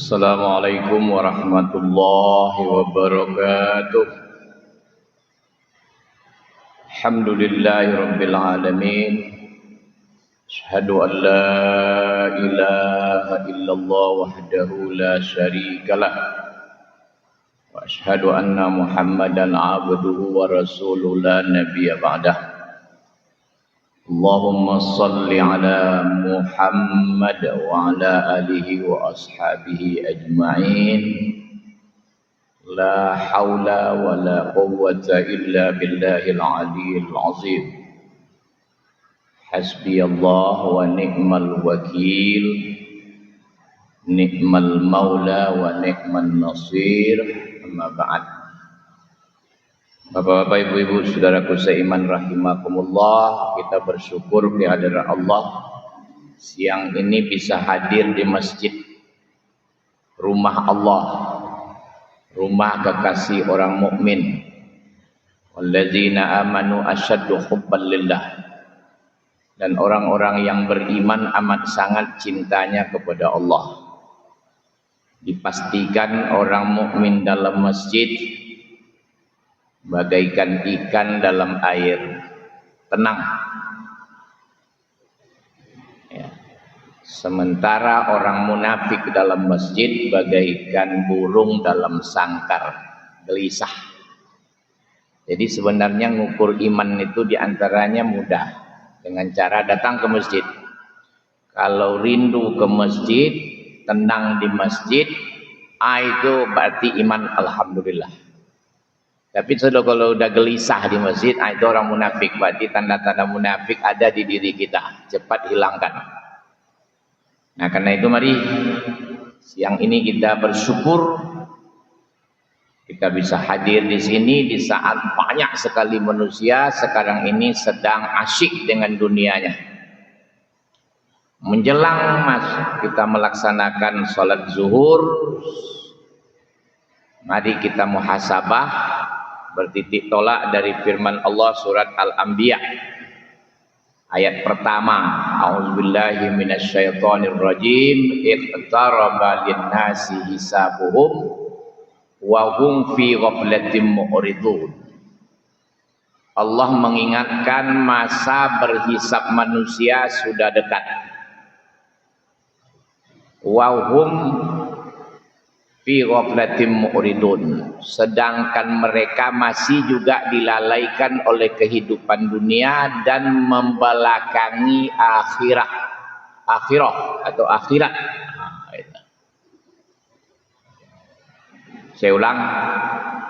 Assalamualaikum warahmatullahi wabarakatuh. Alhamdulillahi rabbil alamin. Asyhadu an la ilaha illallah wahdahu la syarikalah. Wa asyhadu anna Muhammadan abduhu wa rasuluhu la nabiyya ba'dah. Allahumma salli ala Muhammad wa ala alihi wa ashabihi ajma'in. La hawla wa la quwwata illa billahil aliyyil azim. Hasbiyallah wa ni'mal wakil. Ni'mal maula wa ni'man nasir. Amma ba'd. Bapak-bapak, ibu-ibu, saudaraku seiman rahimakumullah, kita bersyukur kehadiran Allah siang ini bisa hadir di masjid rumah Allah, rumah kekasih orang mukmin. Walladzina amanu asyaddu hubban lillah. Dan orang-orang yang beriman amat sangat cintanya kepada Allah. Dipastikan orang mukmin dalam masjid bagaikan ikan dalam air tenang, ya. Sementara orang munafik dalam masjid bagaikan burung dalam sangkar, gelisah. Jadi sebenarnya ngukur iman itu diantaranya mudah, dengan cara datang ke masjid. Kalau rindu ke masjid, tenang di masjid, itu berarti iman, alhamdulillah. Tapi kalau udah gelisah di masjid, itu orang munafik. Berarti tanda-tanda munafik ada di diri kita. Cepat hilangkan. Nah, karena itu mari siang ini kita bersyukur kita bisa hadir di sini di saat banyak sekali manusia sekarang ini sedang asyik dengan dunianya. Menjelang kita melaksanakan sholat zuhur, mari kita muhasabah, bertitik tolak dari firman Allah surat Al-Anbiya ayat pertama. A'udzubillahi minasyaitonirrajim. Iqtaraba lin-nasi hisabuhum wa hum fi ghaflatin mu'ridun. Allah mengingatkan masa berhisab manusia sudah dekat. Wa hum fi ghaflatin mu'ridun, sedangkan mereka masih juga dilalaikan oleh kehidupan dunia dan membelakangi akhirat atau akhirat. Saya ulang,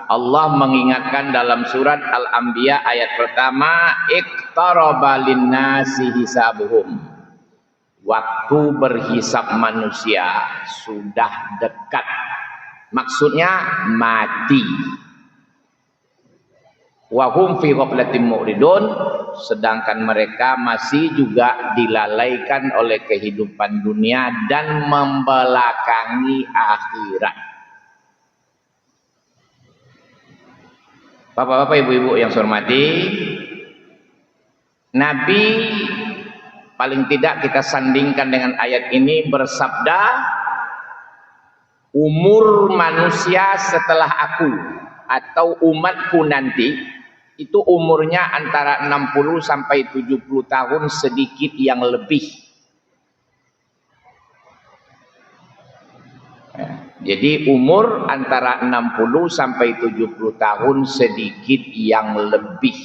Allah mengingatkan dalam surat Al-Anbiya ayat pertama, iqtaraba lin-nasi hisabuhum, waktu berhisab manusia sudah dekat. Maksudnya mati. Wa hum fi ghaflatin mu'ridun, sedangkan mereka masih juga dilalaikan oleh kehidupan dunia dan membelakangi akhirat. Bapak-bapak, ibu-ibu yang saya hormati, Nabi paling tidak kita sandingkan dengan ayat ini bersabda, umur manusia setelah aku atau umatku nanti itu umurnya antara 60 sampai 70 tahun, sedikit yang lebih. Jadi umur antara 60 sampai 70 tahun, sedikit yang lebih.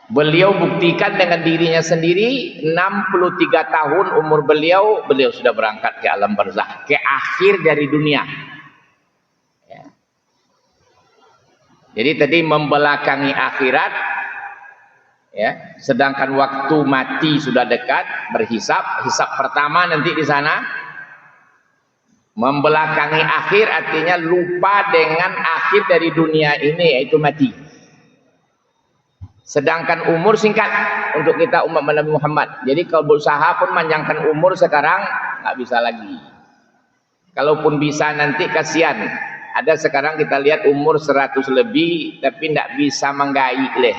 Beliau buktikan dengan dirinya sendiri, 63 tahun umur beliau sudah berangkat ke alam barzakh, ke akhir dari dunia. Ya. Jadi tadi membelakangi akhirat, ya. Sedangkan waktu mati sudah dekat, berhisab, hisab pertama nanti di sana. Membelakangi akhir artinya lupa dengan akhir dari dunia ini, yaitu mati. Sedangkan umur singkat untuk kita umat Nabi Muhammad. Jadi kalau berusaha pun manjangkan umur sekarang nggak bisa lagi. Kalaupun bisa nanti kasihan. Ada sekarang kita lihat umur 100 lebih tapi tidak bisa menggaik leh.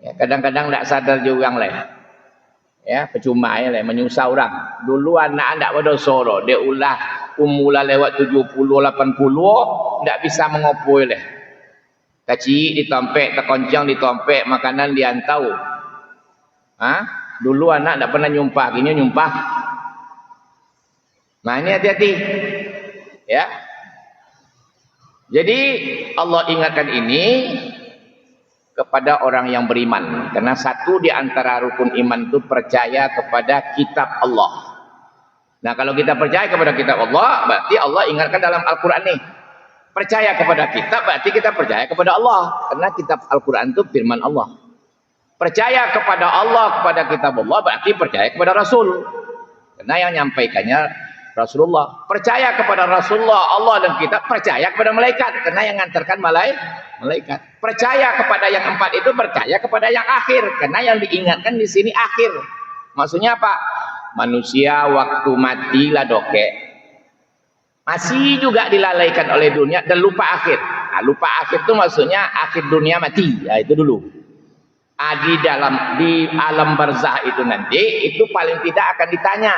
Ya, kadang-kadang tidak sadar juga leh. Ya, percuma ya menyusah orang. Dulu anak-anak pada soro, dia ulah umur lewat 70 80 ndak bisa mengopoi leh. Kecil ditompek, terkoncang ditompek, makanan diantau. Dulu anak ndak pernah nyumpah, gini nyumpah. Nah, ini hati-hati. Ya. Jadi Allah ingatkan ini kepada orang yang beriman. Karena satu di antara rukun iman itu percaya kepada kitab Allah. Nah, kalau kita percaya kepada kitab Allah, berarti Allah ingatkan dalam Al-Quran nih. Percaya kepada kitab berarti kita percaya kepada Allah. Karena kitab Al-Quran itu firman Allah. Percaya kepada Allah, kepada kitab Allah berarti percaya kepada Rasul. Karena yang nyampaikannya Rasulullah. Percaya kepada Rasulullah, Allah dan kitab, percaya kepada malaikat. Karena yang ngantarkan malaikat. Percaya kepada yang empat itu percaya kepada yang akhir. Karena yang diingatkan di sini akhir. Maksudnya apa? Manusia waktu mati lah doke. Masih juga dilalaikan oleh dunia dan lupa akhir. Nah, lupa akhir itu maksudnya akhir dunia mati. Ya, itu dulu. Di alam barzah itu nanti, itu paling tidak akan ditanya.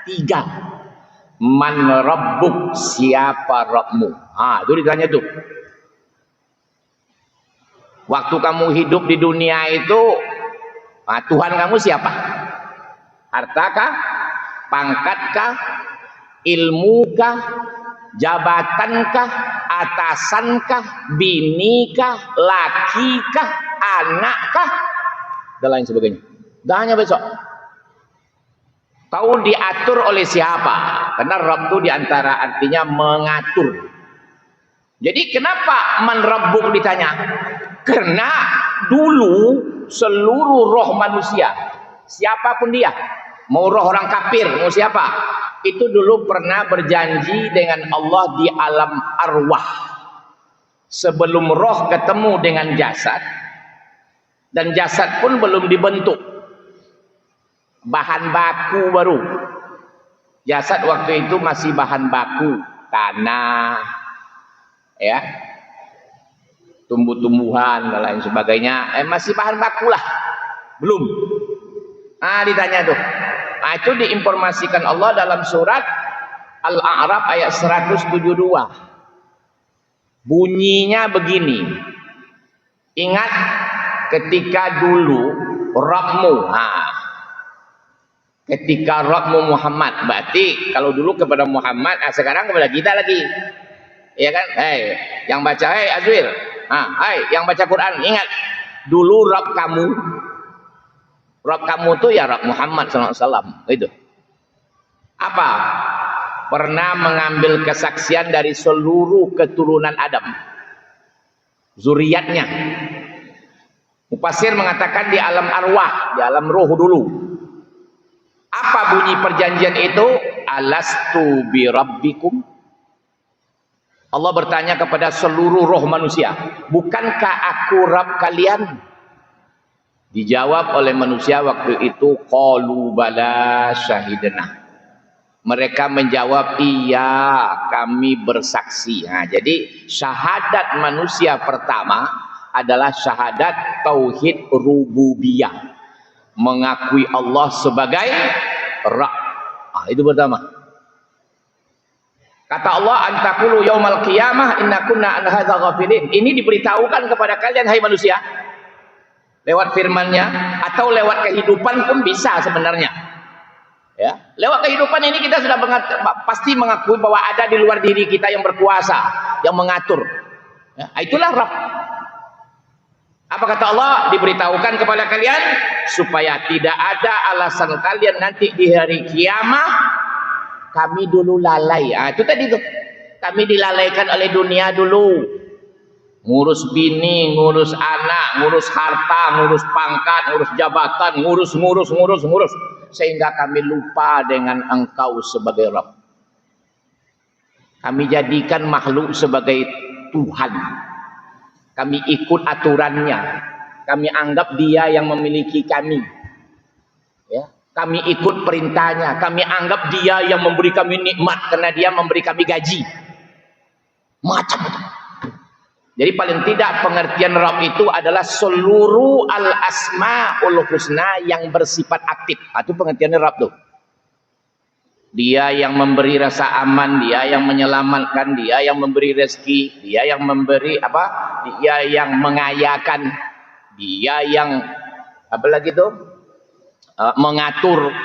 3. Man rabbuk, siapa Rabbmu? Itu ditanya tuh. Waktu kamu hidup di dunia itu, Tuhan kamu siapa? Hartakah? Pangkatkah? Ilmukah? Jabatankah? Atasankah? Binikah? Lakikah? Anakkah? Dan lain sebagainya. Dan hanya besok. Tahu diatur oleh siapa? Karena Rabb itu diantara artinya mengatur. Jadi kenapa man rabbuk ditanya? Karena dulu seluruh roh manusia, siapapun dia, mau roh orang kafir, mau siapa, itu dulu pernah berjanji dengan Allah di alam arwah. Sebelum roh ketemu dengan jasad, dan jasad pun belum dibentuk. Bahan baku baru. Jasad waktu itu masih bahan baku, tanah, ya, tumbuh-tumbuhan dan lain sebagainya, masih bahan baku lah, belum. Ditanya tuh. Itu diinformasikan Allah dalam surat Al-A'raf ayat 172. Bunyinya begini. Ingat ketika dulu Rabbmu, ketika Rabbmu Muhammad, berarti kalau dulu kepada Muhammad, sekarang kepada kita lagi, ya kan? Yang baca, Azwir, yang baca Quran, ingat dulu Rabb kamu tuh ya Rabb Muhammad SAW, itu. Apa? Pernah mengambil kesaksian dari seluruh keturunan Adam, zuriatnya. Mufassir mengatakan di alam arwah, di alam roh dulu. Apa bunyi perjanjian itu? Alastu bi rabbikum? Allah bertanya kepada seluruh roh manusia, bukankah aku Rabb kalian? Dijawab oleh manusia waktu itu, qalu bala syahidna. Mereka menjawab, iya, kami bersaksi. Jadi syahadat manusia pertama adalah syahadat tauhid rububiyah. Mengakui Allah sebagai Rabb. Itu pertama. Kata Allah, antakulu yaumal qiyamah inna kunna an hadza ghafilin. Ini diberitahukan kepada kalian hai manusia. Lewat firman-Nya atau lewat kehidupan pun bisa sebenarnya. Ya, lewat kehidupan ini kita sudah pasti mengakui bahwa ada di luar diri kita yang berkuasa, yang mengatur. Ya, itulah Rabb. Apa kata Allah? Diberitahukan kepada kalian supaya tidak ada alasan kalian nanti di hari kiamat kami dulu lalai. Itu tadi tuh. Kami dilalaikan oleh dunia dulu. Ngurus bini, ngurus anak, ngurus harta, ngurus pangkat, ngurus jabatan, ngurus. Sehingga kami lupa dengan Engkau sebagai Rabb. Kami jadikan makhluk sebagai Tuhan. Kami ikut aturannya. Kami anggap dia yang memiliki kami. Ya, kami ikut perintahnya. Kami anggap dia yang memberi kami nikmat karena dia memberi kami gaji. Macam itu. Jadi paling tidak pengertian Rabb itu adalah seluruh al-asma'ul husna yang bersifat aktif. Itu pengertiannya Rabb tuh. Dia yang memberi rasa aman, dia yang menyelamatkan, dia yang memberi rezeki, dia yang memberi apa? Dia yang mengayakan, dia yang apa lagi tuh? Mengatur,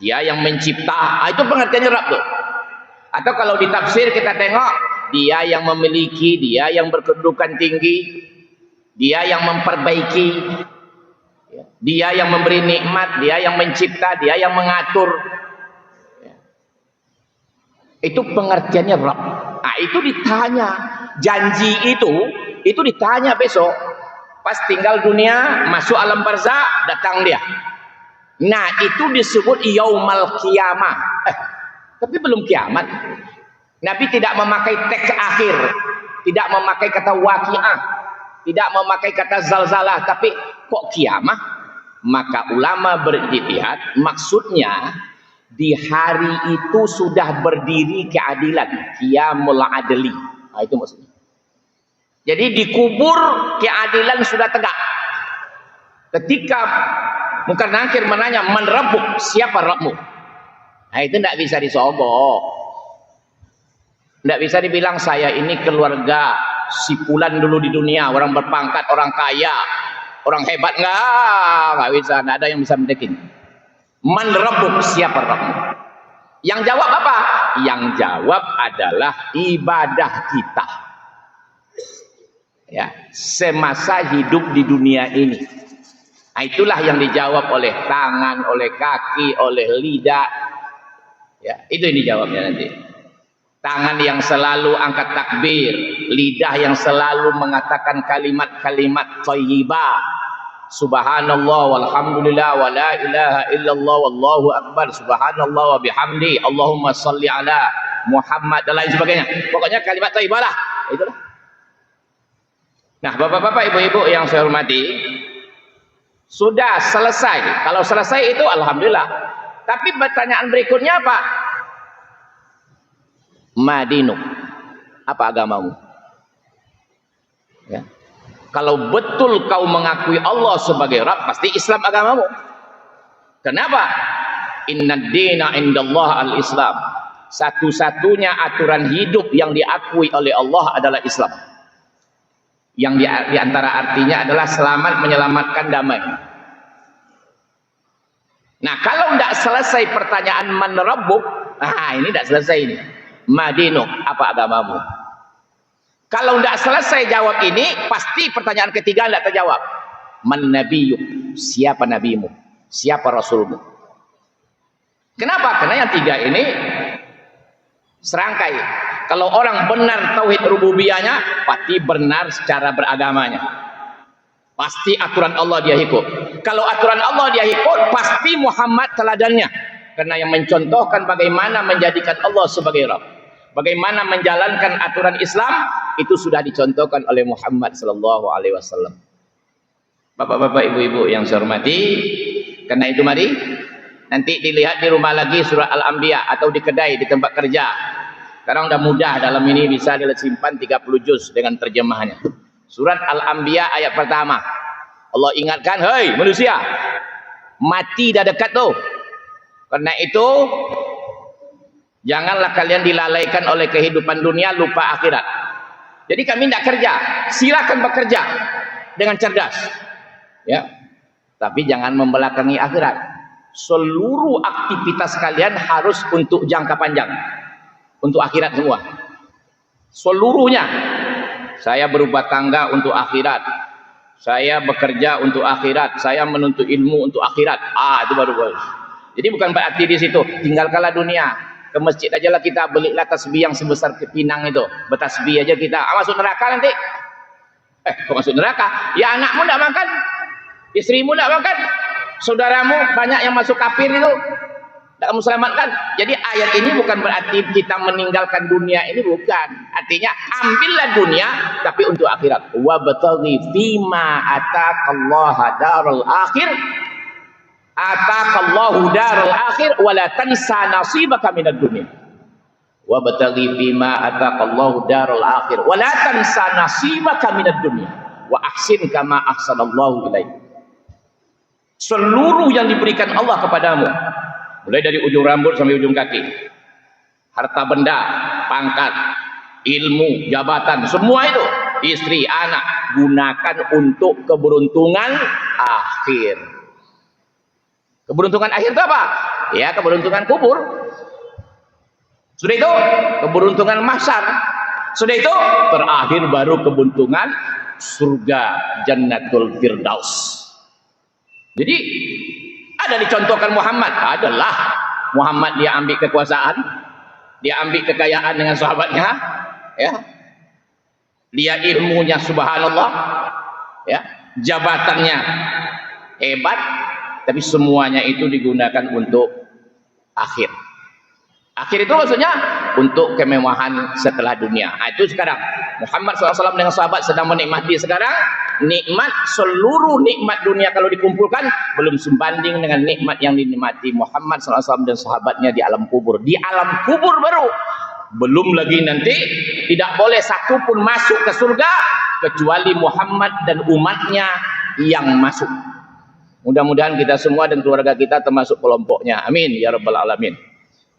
dia yang mencipta. Itu pengertiannya Rabb tuh. Atau kalau ditafsir kita tengok, dia yang memiliki, dia yang berkedudukan tinggi, dia yang memperbaiki, dia yang memberi nikmat, dia yang mencipta, dia yang mengatur. Itu pengertiannya Rabb. Nah, itu ditanya, janji itu ditanya besok. Pas tinggal dunia, masuk alam barzakh, datang dia. Nah, itu disebut yaumal qiyamah. Tapi belum kiamat. Nabi tidak memakai teks akhir, tidak memakai kata waqiah, tidak memakai kata zalzalah, tapi kok kiamah? Maka ulama berijtihad, maksudnya di hari itu sudah berdiri keadilan, qiyamul adli. Nah, itu maksudnya. Jadi dikubur keadilan sudah tegak. Ketika Munkar Nakir menanya, "Man rabbuk?" Siapa Rabbmu? Nah, itu tidak bisa disogok. Tidak bisa dibilang saya ini keluarga si fulan dulu di dunia, orang berpangkat, orang kaya, orang hebat. Enggak bisa, tidak ada yang bisa mendekin. Man rabbuk, siapa Rabbmu? Yang jawab apa? Yang jawab adalah ibadah kita. Ya, semasa hidup di dunia ini. Nah, itulah yang dijawab oleh tangan, oleh kaki, oleh lidah. Ya, itu yang dijawabnya nanti. Tangan yang selalu angkat takbir, lidah yang selalu mengatakan kalimat-kalimat thayyibah. Subhanallah walhamdulillah wa la ilaha illallah wallahu akbar, subhanallah wa bihamdi, Allahumma salli ala Muhammad dan lain sebagainya. Pokoknya kalimat thayyibah lah. Itulah. Nah, bapak-bapak, ibu-ibu yang saya hormati, sudah selesai. Kalau selesai itu alhamdulillah. Tapi pertanyaan berikutnya apa? Madinuk, apa agamamu? Ya. Kalau betul kau mengakui Allah sebagai Rabb, pasti Islam agamamu. Kenapa? Innad dina indallah al-Islam. Satu-satunya aturan hidup yang diakui oleh Allah adalah Islam. Yang di antara artinya adalah selamat, menyelamatkan, damai. Nah, kalau tidak selesai pertanyaan man rabbuk, ini tidak selesai ini. Madinuk, apa agamamu? Kalau tidak selesai jawab ini, pasti pertanyaan ketiga tidak terjawab. Man nabiyuk, siapa nabimu? Siapa rasulmu? Kenapa? Karena yang tiga ini serangkai. Kalau orang benar tauhid rububiyahnya, pasti benar secara beragamanya. Pasti aturan Allah dia ikut. Kalau aturan Allah dia ikut, pasti Muhammad teladannya. Karena yang mencontohkan bagaimana menjadikan Allah sebagai Rabb, bagaimana menjalankan aturan Islam, itu sudah dicontohkan oleh Muhammad sallallahu alaihi wasallam. Bapak-bapak, ibu-ibu yang saya hormati, karena itu mari nanti dilihat di rumah lagi surah Al-Anbiya atau di kedai, di tempat kerja. Sekarang udah mudah dalam ini, bisa disimpan 30 juz dengan terjemahannya. Surat Al-Anbiya ayat pertama. Allah ingatkan, hei manusia, mati dah dekat tuh. Karena itu janganlah kalian dilalaikan oleh kehidupan dunia, lupa akhirat. Jadi kami tidak kerja, silakan bekerja dengan cerdas, ya. Tapi jangan membelakangi akhirat. Seluruh aktivitas kalian harus untuk jangka panjang, untuk akhirat semua. Seluruhnya. Saya berubah tangga untuk akhirat. Saya bekerja untuk akhirat. Saya menuntut ilmu untuk akhirat. Itu baru bagus. Jadi bukan berarti di situ tinggalkanlah dunia. Ke masjid aja lah kita, belilah tasbih yang sebesar kepinang itu, bertasbih aja kita. Masuk neraka nanti. Kok masuk neraka? Ya anakmu tidak makan, istrimu tidak makan, saudaramu banyak yang masuk kafir itu, tidak kamu selamatkan. Jadi ayat ini bukan berarti kita meninggalkan dunia ini, bukan. Artinya ambillah dunia tapi untuk akhirat. Wa bataghi fima ataqallaha darul akhir. Ataqallahu darul akhir wa la tansa nasibaka minad dunya. wabtaghi fima ataqallahu darul akhir wa la tansa nasibaka minad dunya wa ahsin kama ahsanallahu ilaik. Seluruh yang diberikan Allah kepadamu, mulai dari ujung rambut sampai ujung kaki, harta benda, pangkat, ilmu, jabatan, semua itu, istri, anak, gunakan untuk keberuntungan akhir. Keberuntungan akhir itu apa? Ya, keberuntungan kubur. Sudah itu keberuntungan mahsyar. Sudah itu terakhir baru keberuntungan surga Jannatul Firdaus. Jadi ada dicontohkan Muhammad, adalah Muhammad dia ambil kekuasaan, dia ambil kekayaan dengan sahabatnya, ya. Dia ilmunya subhanallah, ya, jabatannya hebat, tapi semuanya itu digunakan untuk akhir. Akhir itu maksudnya untuk kemewahan setelah dunia. Nah, itu sekarang Muhammad SAW dengan sahabat sedang menikmati sekarang nikmat, seluruh nikmat dunia kalau dikumpulkan belum sebanding dengan nikmat yang dinikmati Muhammad SAW dan sahabatnya di alam kubur. Di alam kubur baru, belum lagi nanti tidak boleh satu pun masuk ke surga kecuali Muhammad dan umatnya yang masuk. Mudah-mudahan kita semua dan keluarga kita termasuk kelompoknya. Amin ya rabbal alamin.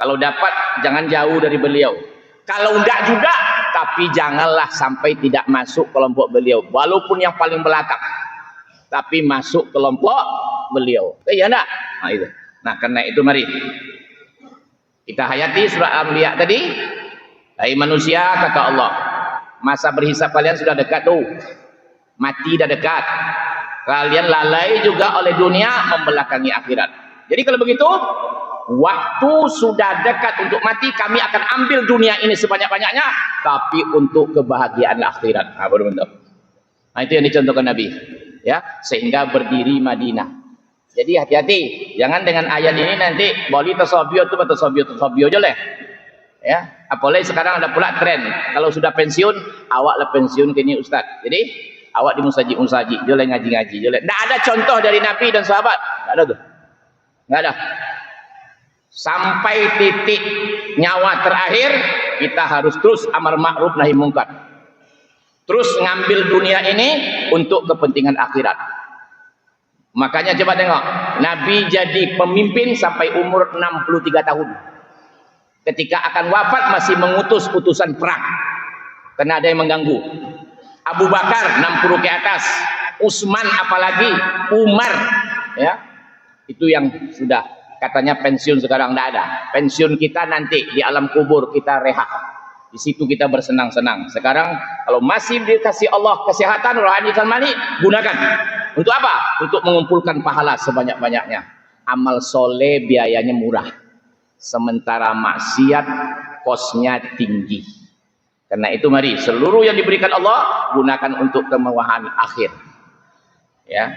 Kalau dapat jangan jauh dari beliau. Kalau enggak juga, tapi janganlah sampai tidak masuk kelompok beliau. Walaupun yang paling belakang, tapi masuk kelompok beliau. Ya enggak? Nah itu. Nah karena itu mari kita hayati surah Al-Anbiya tadi. Hai manusia, kata Allah, masa berhisab kalian sudah dekat tuh. Mati dah dekat. Kalian lalai juga oleh dunia membelakangi akhirat. Jadi kalau begitu, waktu sudah dekat untuk mati, kami akan ambil dunia ini sebanyak-banyaknya, tapi untuk kebahagiaan akhirat. Nah, baru bentuk. Nah, itu yang dicontohkan Nabi, ya, sehingga berdiri Madinah. Jadi hati-hati, jangan dengan ayat ini nanti boleh tasabiyo tu tasabiyo je leh. Ya, apalagi sekarang ada pula tren, kalau sudah pensiun, awaklah pensiun kini ustaz. Jadi awak di musaji, je leh ngaji-ngaji, je leh. Tak ada contoh dari Nabi dan sahabat, tak ada tuh, nggak ada. Sampai titik nyawa terakhir kita harus terus amar ma'ruf nahi mungkar, terus ngambil dunia ini untuk kepentingan akhirat. Makanya coba tengok, Nabi jadi pemimpin sampai umur 63 tahun. Ketika akan wafat masih mengutus utusan perang karena ada yang mengganggu. Abu Bakar 60 ke atas, Utsman apalagi, Umar, ya, itu yang sudah katanya pensiun sekarang. tidak ada. Pensiun kita nanti di alam kubur, kita rehat. Di situ kita bersenang-senang. Sekarang kalau masih dikasih Allah kesehatan, rohani dan mali, gunakan. Untuk apa? Untuk mengumpulkan pahala sebanyak-banyaknya. Amal soleh biayanya murah. Sementara maksiat kosnya tinggi. Karena itu mari seluruh yang diberikan Allah gunakan untuk kemewahan akhir. Ya.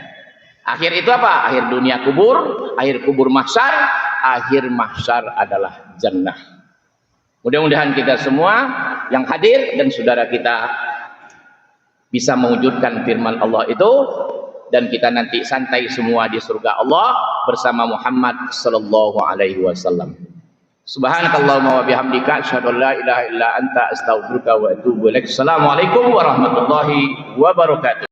Akhir itu apa? Akhir dunia kubur, akhir kubur mahsyar, akhir mahsyar adalah jannah. Mudah-mudahan kita semua yang hadir dan saudara kita bisa mewujudkan firman Allah itu, dan kita nanti santai semua di surga Allah bersama Muhammad sallallahu alaihi wasallam. Subhanakallahumma wa bihamdika asyhadu an la ilaha illa anta astaghfiruka wa atubu ilaik. Assalamualaikum warahmatullahi wabarakatuh.